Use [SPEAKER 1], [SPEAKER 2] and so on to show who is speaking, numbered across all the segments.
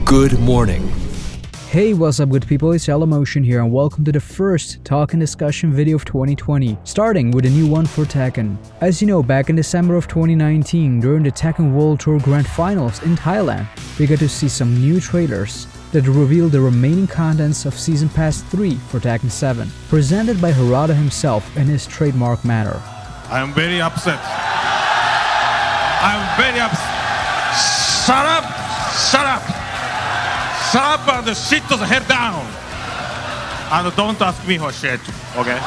[SPEAKER 1] Good morning.
[SPEAKER 2] Hey, what's up good people, it's YellowMotion here and welcome to the first talk and discussion video of 2020, starting with a new one for Tekken. As you know, back in December of 2019, during the Tekken World Tour Grand Finals in Thailand, we got to see some new trailers that reveal the remaining contents of Season Pass 3 for Tekken 7, presented by Harada himself in his trademark manner.
[SPEAKER 3] I am very upset. Shut up! Shut up! Shut up and sit the head down! And don't ask me for shit, okay?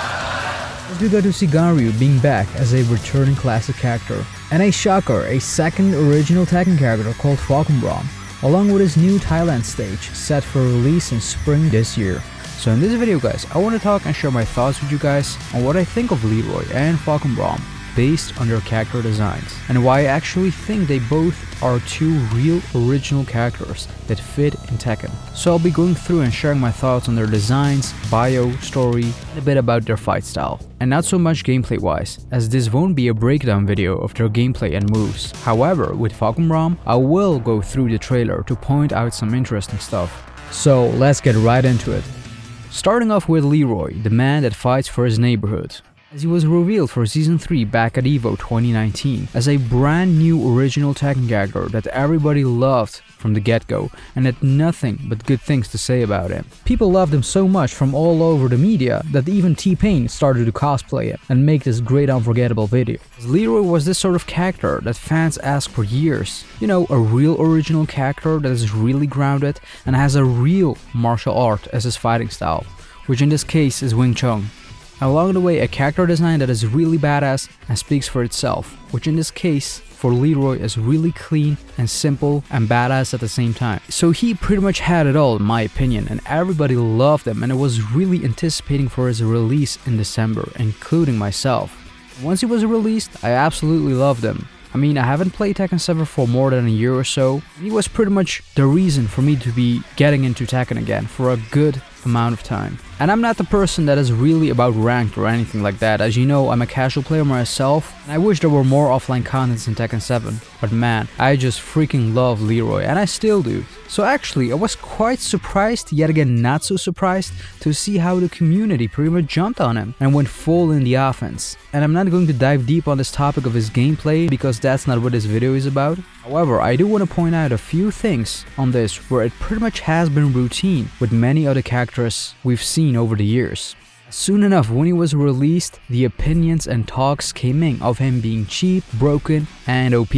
[SPEAKER 2] We got to see Ganryu being back as a returning classic character, and a shocker, a second original Tekken character called Fahkumram, along with his new Thailand stage set for release in spring this year. So in this video guys, I want to talk and share my thoughts with you guys on what I think of Leroy and Fahkumram based on their character designs, and why I actually think they both are two real original characters that fit in Tekken. So I'll be going through and sharing my thoughts on their designs, bio, story, and a bit about their fight style. And not so much gameplay wise, as this won't be a breakdown video of their gameplay and moves. However, with Fahkumram, I will go through the trailer to point out some interesting stuff. So let's get right into it. Starting off with Leroy, the man that fights for his neighborhood, as he was revealed for Season 3 back at EVO 2019 as a brand new original Tekken character that everybody loved from the get-go and had nothing but good things to say about him. People loved him so much from all over the media that even T-Pain started to cosplay him and make this great unforgettable video. Leroy was this sort of character that fans asked for years. You know, a real original character that is really grounded and has a real martial art as his fighting style, which in this case is Wing Chun. Along the way, a character design that is really badass and speaks for itself, which in this case for Leroy is really clean and simple and badass at the same time. So he pretty much had it all in my opinion, and everybody loved him, and I was really anticipating for his release in December, including myself. Once he was released, I absolutely loved him. I mean, I haven't played Tekken 7 for more than a year or so. He was pretty much the reason for me to be getting into Tekken again for a good amount of time. And I'm not the person that is really about ranked or anything like that. As you know, I'm a casual player myself, and I wish there were more offline contents in Tekken 7. But man, I just freaking love Leroy, and I still do. So actually, I was quite surprised, yet again not so surprised, to see how the community pretty much jumped on him and went full in the offense. And I'm not going to dive deep on this topic of his gameplay, because that's not what this video is about. However, I do want to point out a few things on this where it pretty much has been routine with many other characters we've seen over the years. Soon enough, when he was released, the opinions and talks came in of him being cheap, broken, and OP.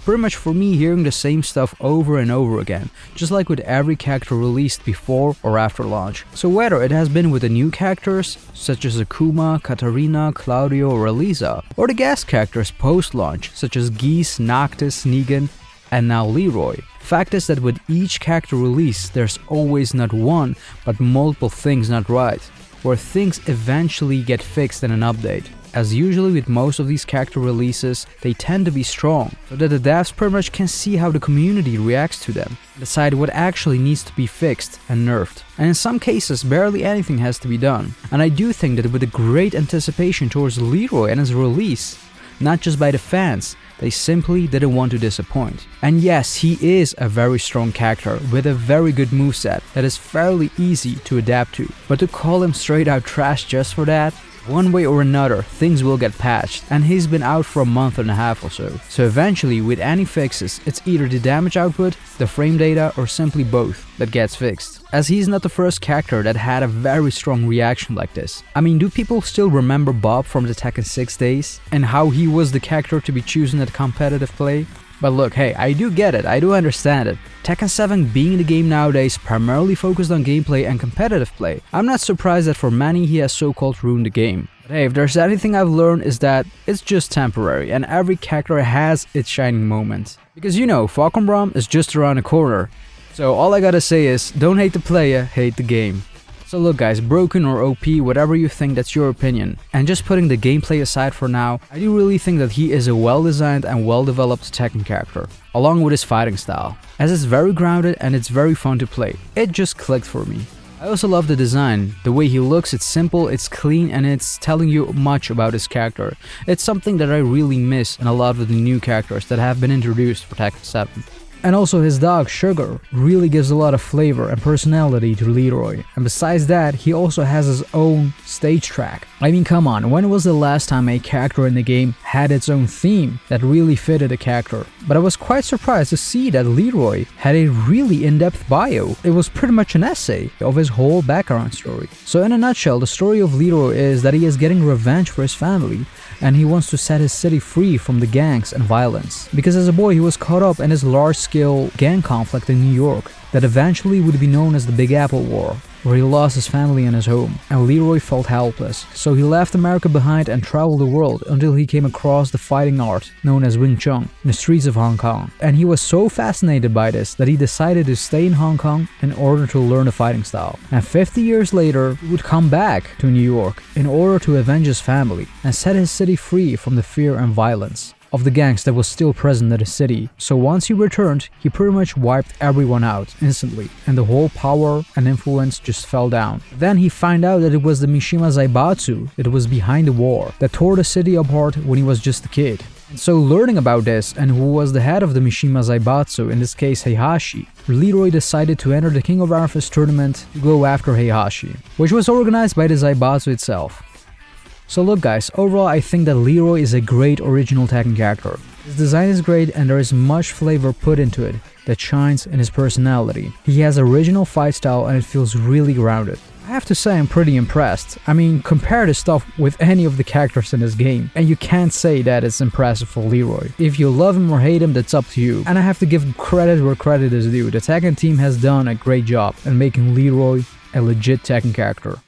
[SPEAKER 2] Pretty much for me hearing the same stuff over and over again, just like with every character released before or after launch. So whether it has been with the new characters, such as Akuma, Katarina, Claudio, or Elisa, or the guest characters post-launch, such as Geese, Noctis, Negan, and now Leroy. Fact is that with each character release, there's always not one, but multiple things not right, where things eventually get fixed in an update. As usually with most of these character releases, they tend to be strong, so that the devs pretty much can see how the community reacts to them, decide what actually needs to be fixed and nerfed. And in some cases, barely anything has to be done. And I do think that with a great anticipation towards Leroy and his release, not just by the fans, they simply didn't want to disappoint. And yes, he is a very strong character with a very good moveset that is fairly easy to adapt to. But to call him straight out trash just for that? One way or another, things will get patched, and he's been out for a month and a half or so. So eventually, with any fixes, it's either the damage output, the frame data, or simply both that gets fixed. As he's not the first character that had a very strong reaction like this. I mean, do people still remember Bob from the Tekken 6 days? And how he was the character to be chosen at competitive play? But look, hey, I do get it, I do understand it. Tekken 7 being the game nowadays primarily focused on gameplay and competitive play, I'm not surprised that for many he has so-called ruined the game. But hey, if there's anything I've learned is that it's just temporary and every character has its shining moment. Because you know, Fahkumram is just around the corner. So all I gotta say is, don't hate the player, hate the game. So look guys, broken or OP, whatever you think, that's your opinion. And just putting the gameplay aside for now, I do really think that he is a well-designed and well-developed Tekken character, along with his fighting style, as it's very grounded and it's very fun to play. It just clicked for me. I also love the design, the way he looks, it's simple, it's clean, and it's telling you much about his character. It's something that I really miss in a lot of the new characters that have been introduced for Tekken 7. And also his dog, Sugar, really gives a lot of flavor and personality to Leroy. And besides that, he also has his own stage track. I mean, come on, when was the last time a character in the game had its own theme that really fitted the character? But I was quite surprised to see that Leroy had a really in-depth bio. It was pretty much an essay of his whole background story. So in a nutshell, the story of Leroy is that he is getting revenge for his family, and he wants to set his city free from the gangs and violence. Because as a boy, he was caught up in this large-scale gang conflict in New York that eventually would be known as the Big Apple War, where he lost his family and his home, and Leroy felt helpless. So he left America behind and traveled the world until he came across the fighting art known as Wing Chun in the streets of Hong Kong. And he was so fascinated by this that he decided to stay in Hong Kong in order to learn the fighting style. And 50 years later, he would come back to New York in order to avenge his family and set his city free from the fear and violence of the gangs that was still present in the city. So once he returned, he pretty much wiped everyone out instantly, and the whole power and influence just fell down. Then he found out that it was the Mishima Zaibatsu that was behind the war that tore the city apart when he was just a kid. And so learning about this and who was the head of the Mishima Zaibatsu, in this case Heihachi, Leroy decided to enter the King of Arthas tournament to go after Heihachi, which was organized by the Zaibatsu itself. So look guys, overall I think that Leroy is a great original Tekken character. His design is great and there is much flavor put into it that shines in his personality. He has original fight style and it feels really grounded. I have to say I'm pretty impressed. I mean, compare this stuff with any of the characters in this game, and you can't say that it's impressive for Leroy. If you love him or hate him, that's up to you. And I have to give credit where credit is due. The Tekken team has done a great job in making Leroy a legit Tekken character.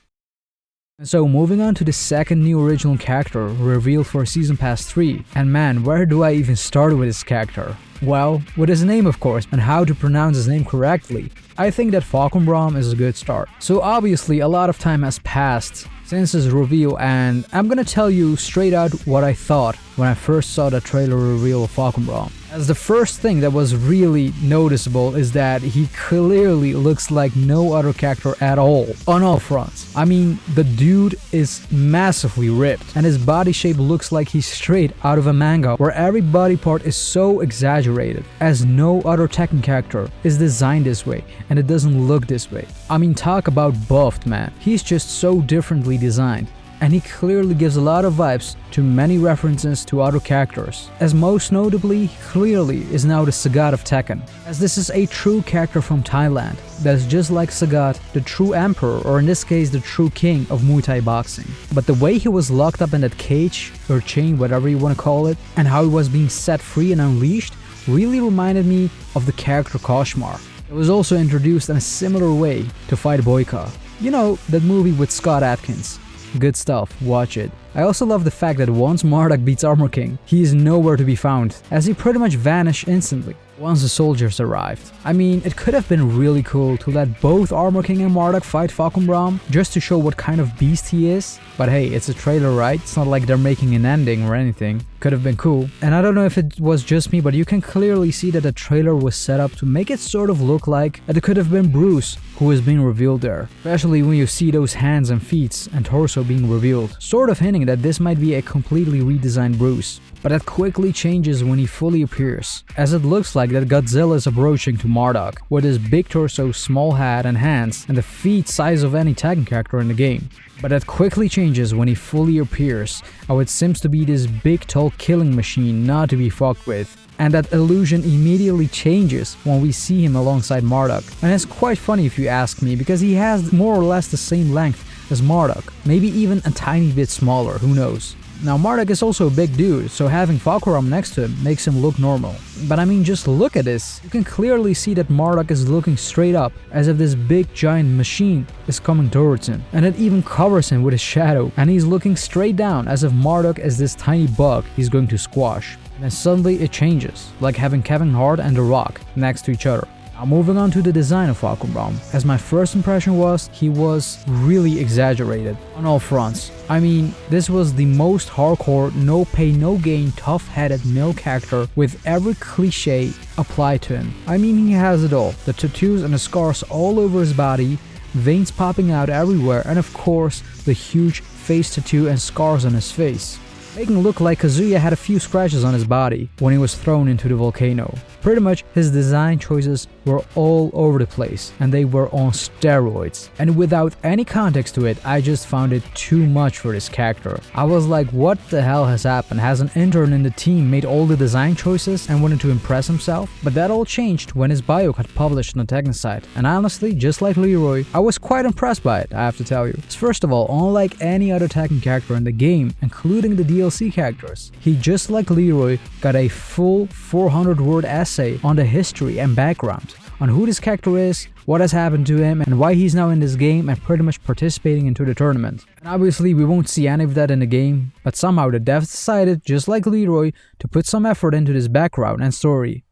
[SPEAKER 2] So moving on to the second new original character revealed for Season Pass 3, and man, where do I even start with this character? Well, with his name of course, and how to pronounce his name correctly. I think that Fahkumram is a good start. So obviously a lot of time has passed since his reveal, and I'm gonna tell you straight out what I thought when I first saw the trailer reveal of Fahkumram. As the first thing that was really noticeable is that he clearly looks like no other character at all, on all fronts. I mean, the dude is massively ripped, and his body shape looks like he's straight out of a manga, where every body part is so exaggerated, as no other Tekken character is designed this way, and it doesn't look this way. I mean, talk about buffed, man. He's just so differently designed. And he clearly gives a lot of vibes to many references to other characters, as most notably, he clearly is now the Sagat of Tekken, as this is a true character from Thailand that is just like Sagat, the true emperor, or in this case the true king of Muay Thai boxing. But the way he was locked up in that cage, or chain, whatever you want to call it, and how he was being set free and unleashed really reminded me of the character Koshmar. It was also introduced in a similar way to fight Boyka. You know, that movie with Scott Adkins. Good stuff, watch it. I also love the fact that once Marduk beats Armor King, he is nowhere to be found, as he pretty much vanished instantly once the soldiers arrived. I mean, it could have been really cool to let both Armor King and Marduk fight Fahkumram, just to show what kind of beast he is. But hey, it's a trailer, right? It's not like they're making an ending or anything. Could have been cool. And I don't know if it was just me, but you can clearly see that the trailer was set up to make it sort of look like that it could have been Bruce who is being revealed there. Especially when you see those hands and feet and torso being revealed, sort of hinting that this might be a completely redesigned Bruce. But that quickly changes when he fully appears, as it looks like that Godzilla is approaching to Marduk, with his big torso, small head and hands, and the feet size of any Tekken character in the game. But that quickly changes when he fully appears, how it seems to be this big tall killing machine not to be fucked with. And that illusion immediately changes when we see him alongside Marduk. And it's quite funny if you ask me, because he has more or less the same length as Marduk, maybe even a tiny bit smaller, who knows. Now Marduk is also a big dude, so having Fahkumram next to him makes him look normal. But I mean, just look at this. You can clearly see that Marduk is looking straight up, as if this big giant machine is coming towards him. And it even covers him with his shadow, and he's looking straight down, as if Marduk is this tiny bug he's going to squash. And then suddenly it changes, like having Kevin Hart and The Rock next to each other. Now moving on to the design of Fahkumram, as my first impression was, he was really exaggerated on all fronts. I mean, this was the most hardcore, no pain, no gain, tough-headed male character with every cliche applied to him. I mean, he has it all, the tattoos and the scars all over his body, veins popping out everywhere, and of course, the huge face tattoo and scars on his face, making it look like Kazuya had a few scratches on his body when he was thrown into the volcano. Pretty much his design choices were all over the place and they were on steroids. And without any context to it, I just found it too much for this character. I was like, what the hell has happened? Has an intern in the team made all the design choices and wanted to impress himself? But that all changed when his bio got published on the Tekken site. And honestly, just like Leroy, I was quite impressed by it, I have to tell you. First of all, unlike any other Tekken character in the game, including the DLC characters, he just like Leroy got a full 400-word essay on the history and background, on who this character is, what has happened to him, and why he's now in this game and pretty much participating into the tournament. And obviously we won't see any of that in the game, but somehow the devs decided, just like Leroy, to put some effort into this background and story.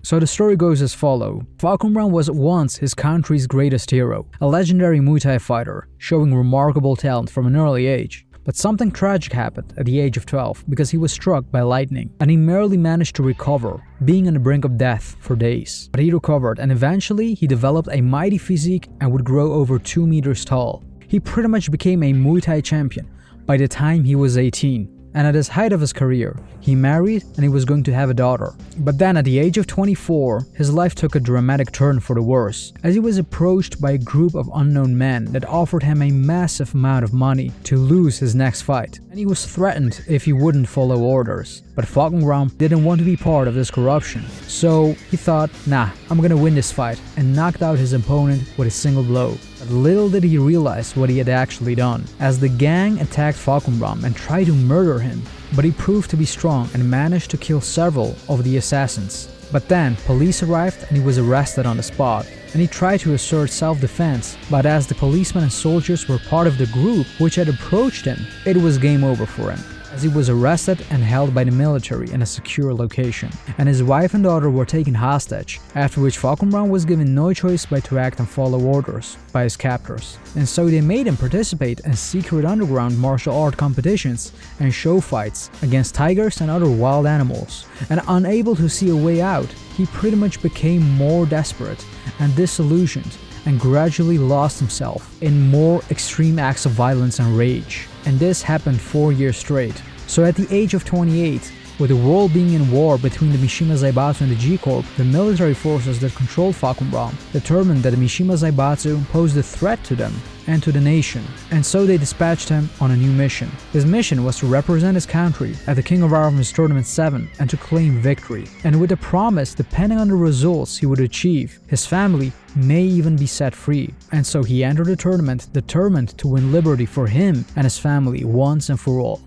[SPEAKER 2] So the story goes as follows. Fahkumram was once his country's greatest hero, a legendary Muay Thai fighter, showing remarkable talent from an early age. But something tragic happened at the age of 12 because he was struck by lightning, and he merely managed to recover, being on the brink of death for days. But he recovered, and eventually he developed a mighty physique and would grow over 2 meters tall. He pretty much became a Muay Thai champion by the time he was 18. And at his height of his career, he married and he was going to have a daughter. But then at the age of 24, his life took a dramatic turn for the worse, as he was approached by a group of unknown men that offered him a massive amount of money to lose his next fight. And he was threatened if he wouldn't follow orders. But Fahkumram didn't want to be part of this corruption. So he thought, nah, I'm gonna win this fight, and knocked out his opponent with a single blow. But little did he realize what he had actually done, as the gang attacked Fahkumram and tried to murder him. But he proved to be strong and managed to kill several of the assassins. But then police arrived and he was arrested on the spot. And he tried to assert self-defense, but as the policemen and soldiers were part of the group which had approached him, it was game over for him, as he was arrested and held by the military in a secure location, and his wife and daughter were taken hostage, after which Fahkumram was given no choice but to act and follow orders by his captors. And so they made him participate in secret underground martial art competitions and show fights against tigers and other wild animals. And unable to see a way out, he pretty much became more desperate and disillusioned, and gradually lost himself in more extreme acts of violence and rage. And this happened 4 years straight. So at the age of 28, with the world being in war between the Mishima Zaibatsu and the G-Corp, the military forces that controlled Fahkumram determined that the Mishima Zaibatsu posed a threat to them and to the nation, and so they dispatched him on a new mission. His mission was to represent his country at the King of Arms Tournament 7 and to claim victory, and with a promise, depending on the results he would achieve, his family may even be set free. And so he entered the tournament determined to win liberty for him and his family once and for all.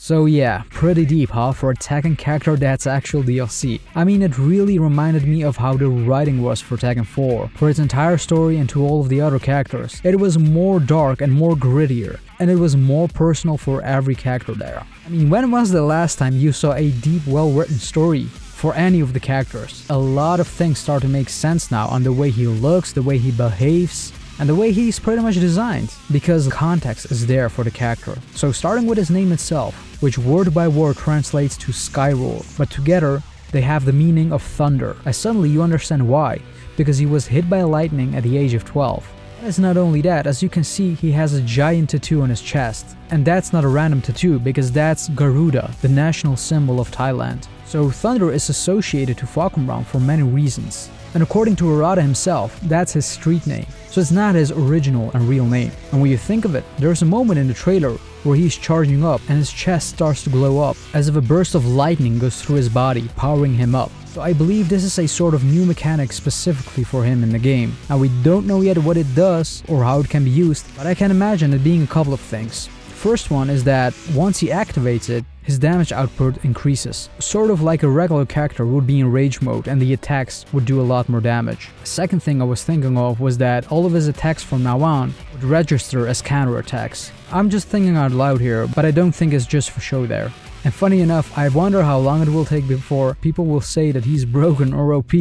[SPEAKER 2] So yeah, pretty deep, huh, for a Tekken character that's actual DLC. I mean, it really reminded me of how the writing was for Tekken 4, for its entire story and to all of the other characters. It was more dark and more grittier, and it was more personal for every character there. I mean, when was the last time you saw a deep, well-written story for any of the characters? A lot of things start to make sense now on the way he looks, the way he behaves, and the way he's pretty much designed, because context is there for the character. So starting with his name itself, which word by word translates to Sky Roar, but together they have the meaning of thunder, as suddenly you understand why, because he was hit by lightning at the age of 12. And it's not only that, as you can see, he has a giant tattoo on his chest. And that's not a random tattoo, because that's Garuda, the national symbol of Thailand. So thunder is associated to Fahkumram for many reasons. And according to Arata himself, that's his street name, so it's not his original and real name. And when you think of it, there's a moment in the trailer where he's charging up and his chest starts to glow up, as if a burst of lightning goes through his body, powering him up. So I believe this is a sort of new mechanic specifically for him in the game. Now we don't know yet what it does or how it can be used, but I can imagine it being a couple of things. First one is that once he activates it, his damage output increases, sort of like a regular character would be in rage mode and the attacks would do a lot more damage. The second thing I was thinking of was that all of his attacks from now on would register as counterattacks. I'm just thinking out loud here, but I don't think it's just for show there. And funny enough, I wonder how long it will take before people will say that he's broken or OP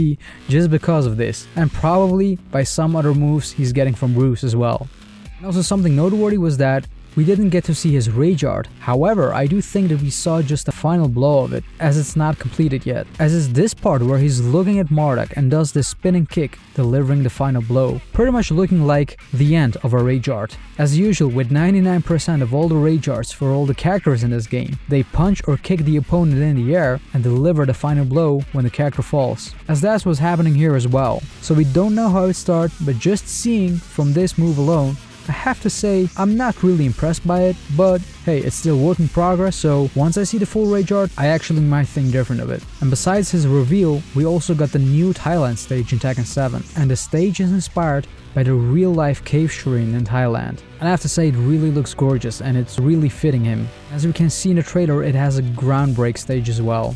[SPEAKER 2] just because of this, and probably by some other moves he's getting from Bruce as well. And also something noteworthy was that we didn't get to see his rage art. However, I do think that we saw just the final blow of it, as it's not completed yet. As is this part where he's looking at Marduk and does this spinning kick, delivering the final blow, pretty much looking like the end of a rage art. As usual with 99% of all the rage arts for all the characters in this game, they punch or kick the opponent in the air and deliver the final blow when the character falls. As that's what's happening here as well. So we don't know how it starts, but just seeing from this move alone, I have to say I'm not really impressed by it, but hey, it's still work in progress, so once I see the full rage art, I actually might think different of it. And besides his reveal, we also got the new Thailand stage in Tekken 7, and the stage is inspired by the real-life cave shrine in Thailand. And I have to say it really looks gorgeous and it's really fitting him. As we can see in the trailer, it has a groundbreak stage as well.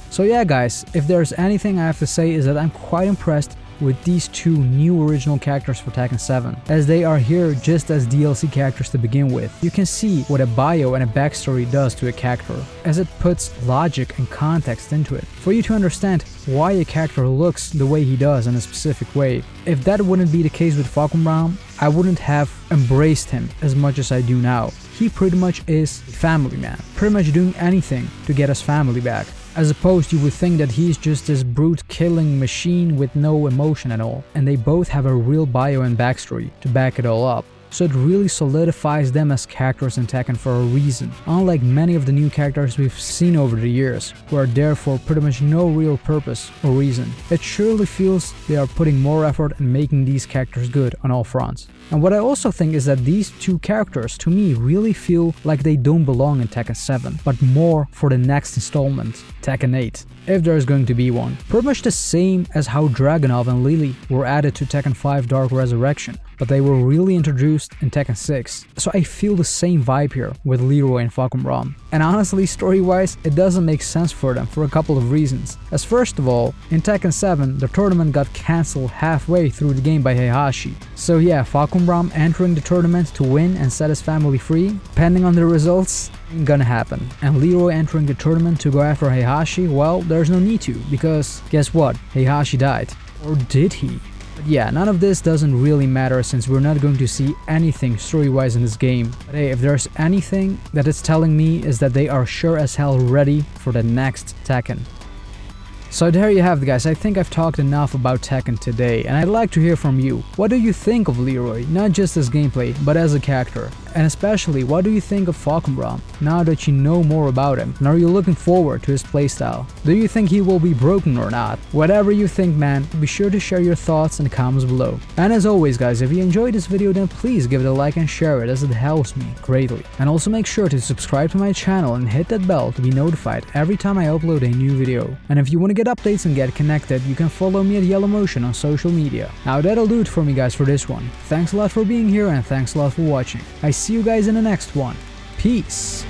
[SPEAKER 2] So yeah guys, if there's anything I have to say is that I'm quite impressed with these two new original characters for Tekken 7, as they are here just as DLC characters to begin with. You can see what a bio and a backstory does to a character, as it puts logic and context into it, for you to understand why a character looks the way he does in a specific way. If that wouldn't be the case with Fahkumram, I wouldn't have embraced him as much as I do now. He pretty much is a family man, pretty much doing anything to get his family back. As opposed, you would think that he's just this brute killing machine with no emotion at all. And they both have a real bio and backstory to back it all up. So it really solidifies them as characters in Tekken for a reason, unlike many of the new characters we've seen over the years, who are there for pretty much no real purpose or reason. It surely feels they are putting more effort in making these characters good on all fronts. And what I also think is that these two characters, to me, really feel like they don't belong in Tekken 7, but more for the next installment, Tekken 8, if there is going to be one. Pretty much the same as how Dragunov and Lily were added to Tekken 5 Dark Resurrection, but they were really introduced in Tekken 6. So I feel the same vibe here with Leroy and Fahkumram. And honestly, story-wise, it doesn't make sense for them for a couple of reasons. As first of all, in Tekken 7, the tournament got cancelled halfway through the game by Heihachi. So yeah, Fahkumram entering the tournament to win and set his family free, depending on the results, ain't gonna happen. And Leroy entering the tournament to go after Heihachi, well, there's no need to, because guess what? Heihachi died. Or did he? But yeah, none of this doesn't really matter since we're not going to see anything story-wise in this game. But hey, if there's anything that it's telling me is that they are sure as hell ready for the next Tekken. So there you have it guys, I think I've talked enough about Tekken today, and I'd like to hear from you. What do you think of Leroy, not just as gameplay, but as a character? And especially, what do you think of Fahkumram, now that you know more about him, and are you looking forward to his playstyle? Do you think he will be broken or not? Whatever you think man, be sure to share your thoughts in the comments below. And as always guys, if you enjoyed this video then please give it a like and share it, as it helps me greatly. And also make sure to subscribe to my channel and hit that bell to be notified every time I upload a new video. And if you want to get updates and get connected, you can follow me at YellowMotion on social media. Now that'll do it for me guys for this one. Thanks a lot for being here and thanks a lot for watching. I see you guys in the next one. Peace!